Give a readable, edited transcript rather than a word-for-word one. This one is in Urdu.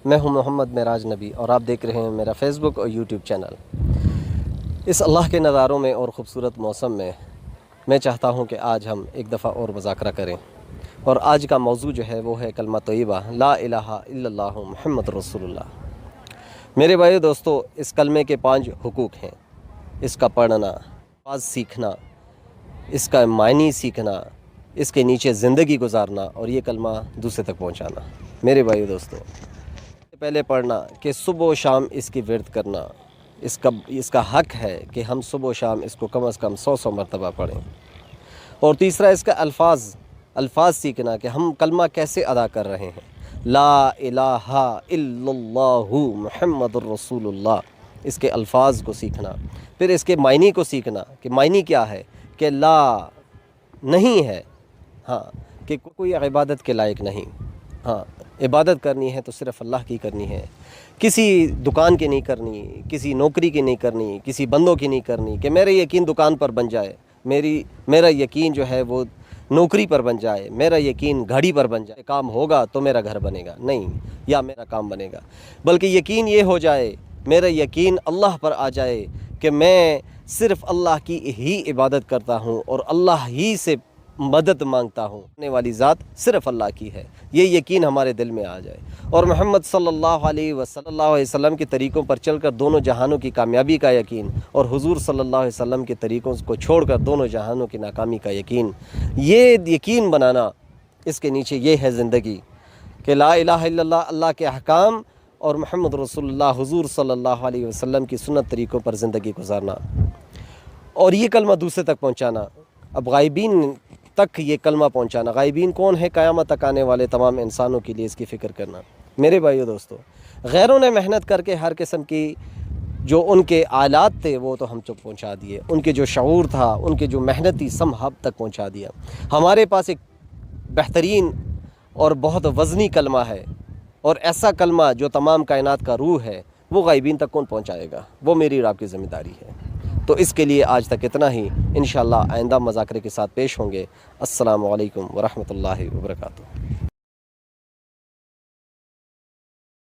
میں ہوں محمد معراج نبی اور آپ دیکھ رہے ہیں میرا فیس بک اور یوٹیوب چینل۔ اس اللہ کے نظاروں میں اور خوبصورت موسم میں چاہتا ہوں کہ آج ہم ایک دفعہ اور مذاکرہ کریں، اور آج کا موضوع جو ہے وہ ہے کلمہ طیبہ لا الہ الا اللہ محمد رسول اللہ۔ میرے بھائیو دوستو، اس کلمے کے 5 حقوق ہیں: اس کا پڑھنا، الفاظ سیکھنا، اس کا معنی سیکھنا، اس کے نیچے زندگی گزارنا اور یہ کلمہ دوسرے تک پہنچانا۔ میرے بھائیو دوستو، پہلے پڑھنا کہ صبح و شام اس کی ورد کرنا، اس کا حق ہے کہ ہم صبح و شام اس کو کم از کم 100 مرتبہ پڑھیں۔ اور تیسرا اس کا الفاظ سیکھنا کہ ہم کلمہ کیسے ادا کر رہے ہیں، لا الہ الا اللہ محمد الرسول اللہ، اس کے الفاظ کو سیکھنا۔ پھر اس کے معنی کو سیکھنا کہ معنی کیا ہے، کہ لا نہیں ہے، کہ کوئی عبادت کے لائق نہیں، عبادت کرنی ہے تو صرف اللہ کی کرنی ہے، کسی دکان کی نہیں کرنی، کسی نوکری کی نہیں کرنی، کسی بندوں کی نہیں کرنی کہ میرا یقین دکان پر بن جائے، میرا یقین جو ہے وہ نوکری پر بن جائے، میرا یقین گھڑی پر بن جائے، کام ہوگا تو میرا گھر بنے گا، نہیں، یا میرا کام بنے گا، بلکہ یقین یہ ہو جائے، میرا یقین اللہ پر آ جائے کہ میں صرف اللہ کی ہی عبادت کرتا ہوں اور اللہ ہی سے مدد مانگتا ہوں، کرنے والی ذات صرف اللہ کی ہے، یہ یقین ہمارے دل میں آ جائے، اور محمد صلی اللہ علیہ وسلم کے طریقوں پر چل کر دونوں جہانوں کی کامیابی کا یقین، اور حضور صلی اللہ علیہ وسلم کے طریقوں کو چھوڑ کر دونوں جہانوں کی ناکامی کا یقین، یہ یقین بنانا، اس کے نیچے یہ ہے زندگی کہ لا الہ الا اللہ، اللہ کے احکام اور محمد رسول اللہ حضور صلی اللہ علیہ وسلم کی سنت طریقوں پر زندگی گزارنا، اور یہ کلمہ دوسرے تک پہنچانا۔ اب غائبین تک یہ کلمہ پہنچانا، غائبین کون ہے؟ قیامت تک آنے والے تمام انسانوں کے لیے اس کی فکر کرنا۔ میرے بھائیو دوستو، غیروں نے محنت کر کے ہر قسم کی جو ان کے آلات تھے وہ تو ہم تک پہنچا دیے، ان کے جو شعور تھا، ان کے جو محنت تھی، سم ہم تک پہنچا دیا۔ ہمارے پاس ایک بہترین اور بہت وزنی کلمہ ہے، اور ایسا کلمہ جو تمام کائنات کا روح ہے، وہ غائبین تک کون پہنچائے گا؟ وہ میری اور آپ کی ذمہ داری ہے۔ تو اس کے لیے آج تک اتنا ہی، انشاءاللہ آئندہ مذاکرے کے ساتھ پیش ہوں گے۔ السلام علیکم ورحمۃ اللہ وبرکاتہ۔